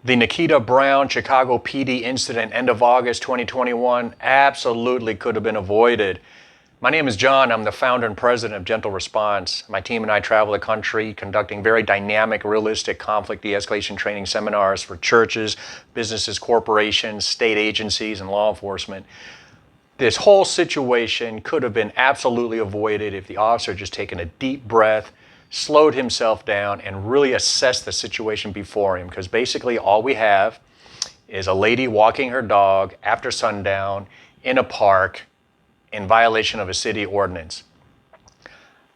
The Nikkita Brown Chicago PD incident, end of August 2021, absolutely could have been avoided. My name is John. I'm the founder and president of Gentle Response. My team and I travel the country conducting very dynamic, realistic conflict de-escalation training seminars for churches, businesses, corporations, state agencies, and law enforcement. This whole situation could have been absolutely avoided if the officer had just taken a deep breath, slowed himself down, and really assessed the situation before him. Because basically all we have is a lady walking her dog after sundown in a park in violation of a city ordinance.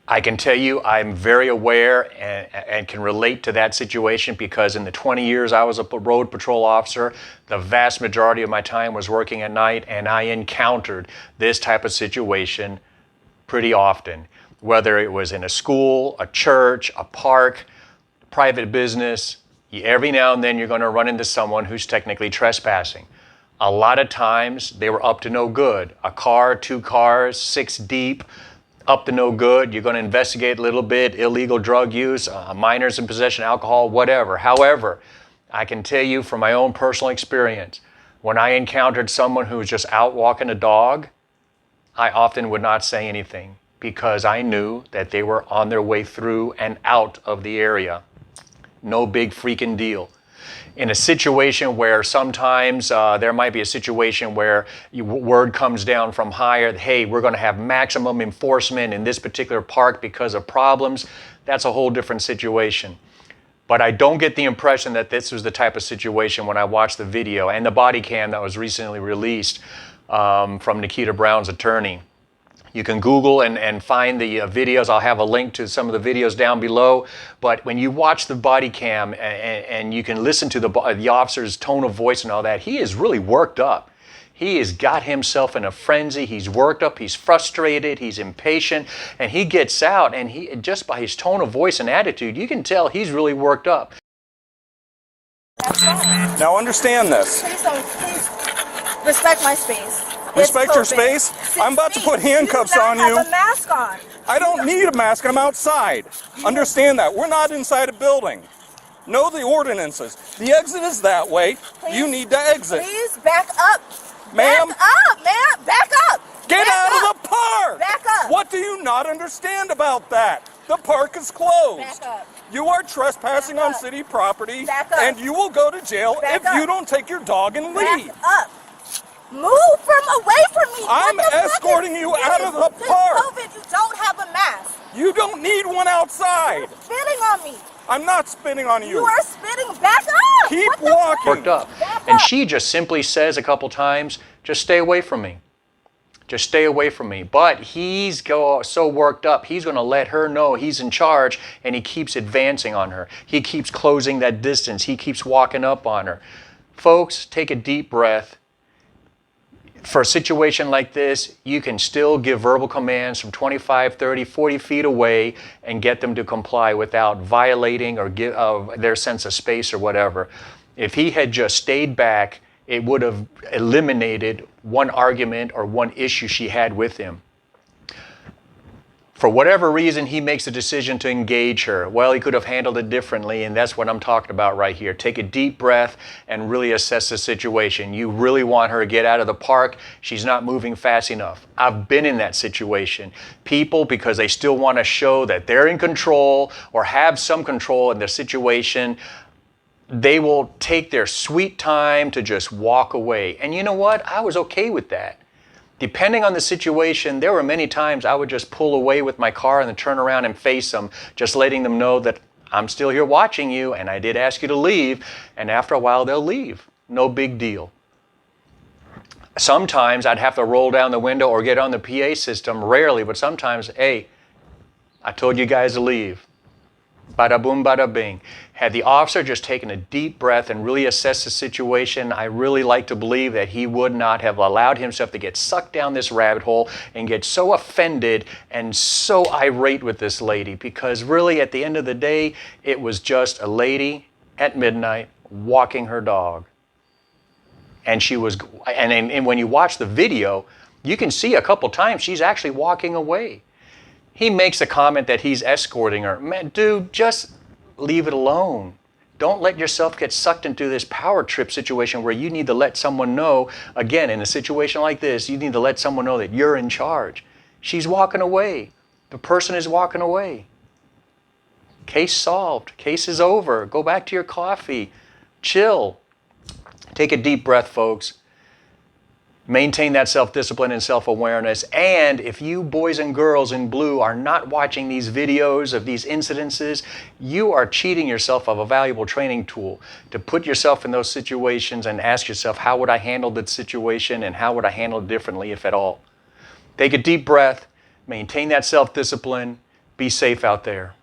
I can tell you I'm very aware and can relate to that situation because in the 20 years I was a road patrol officer, the vast majority of my time was working at night, and I encountered this type of situation pretty often. Whether it was in a school, a church, a park, private business, every now and then you're going to run into someone who's technically trespassing. A lot of times they were up to no good. A car, two cars, 6 deep, up to no good. You're going to investigate a little bit, illegal drug use, minors in possession of alcohol, whatever. However, I can tell you from my own personal experience, when I encountered someone who was just out walking a dog, I often would not say anything, because I knew that they were on their way through and out of the area. No big freaking deal. In a situation where sometimes there might be a situation where word comes down from higher, hey, we're going to have maximum enforcement in this particular park because of problems, that's a whole different situation. But I don't get the impression that this was the type of situation when I watched the video and the body cam that was recently released from Nikkita Brown's attorney. You can Google and find the videos. I'll have a link to some of the videos down below. But when you watch the body cam and you can listen to the officer's tone of voice and all that, he is really worked up. He has got himself in a frenzy. He's worked up. He's frustrated. He's impatient. And he gets out, and he just by his tone of voice and attitude, you can tell he's really worked up. Now understand this. Please respect my space. Respect your space? I'm about to put handcuffs on you. You have a mask on. I don't need a mask. I'm outside. Understand that. We're not inside a building. Know the ordinances. The exit is that way. Please, you need to exit. Please back up. Ma'am. Back up, ma'am. Back up. Get back out up. of the park. Back up. What do you not understand about that? The park is closed. Back up. You are trespassing Back on up. city property, Back up. and you will go to jail Back if up. you don't take your dog and leave. Back up. Move away from me. I'm escorting you out of the park. COVID, you don't have a mask. You don't need one outside. You're spitting on me. I'm not spitting on you. You are spitting. Back up. Keep What the walking. fuck? Worked up. Back And up. she just simply says a couple times, just stay away from me. Just stay away from me. But he's so worked up, he's going to let her know he's in charge, and he keeps advancing on her. He keeps closing that distance. He keeps walking up on her. Folks, take a deep breath. For a situation like this, you can still give verbal commands from 25, 30, 40 feet away and get them to comply without violating or their sense of space or whatever. If he had just stayed back, it would have eliminated one argument or one issue she had with him. For whatever reason, he makes a decision to engage her. Well, he could have handled it differently, and that's what I'm talking about right here. Take a deep breath and really assess the situation. You really want her to get out of the park. She's not moving fast enough. I've been in that situation. People, because they still want to show that they're in control or have some control in their situation, they will take their sweet time to just walk away. And you know what? I was okay with that. Depending on the situation, there were many times I would just pull away with my car and then turn around and face them, just letting them know that I'm still here watching you and I did ask you to leave. And after a while, they'll leave. No big deal. Sometimes I'd have to roll down the window or get on the PA system, rarely, but sometimes, hey, I told you guys to leave. Bada boom, bada bing. Had the officer just taken a deep breath and really assessed the situation, I really like to believe that he would not have allowed himself to get sucked down this rabbit hole and get so offended and so irate with this lady, because really at the end of the day, it was just a lady at midnight walking her dog. And she was, and when you watch the video, you can see a couple times she's actually walking away. He makes a comment that he's escorting her. Man, dude, just leave it alone. Don't let yourself get sucked into this power trip situation where you need to let someone know, again, in a situation like this, you need to let someone know that you're in charge. She's walking away. The person is walking away. Case solved. Case is over. Go back to your coffee. Chill. Take a deep breath, folks. Maintain that self-discipline and self-awareness. And if you boys and girls in blue are not watching these videos of these incidences, you are cheating yourself of a valuable training tool to put yourself in those situations and ask yourself, how would I handle that situation and how would I handle it differently, if at all? Take a deep breath. Maintain that self-discipline. Be safe out there.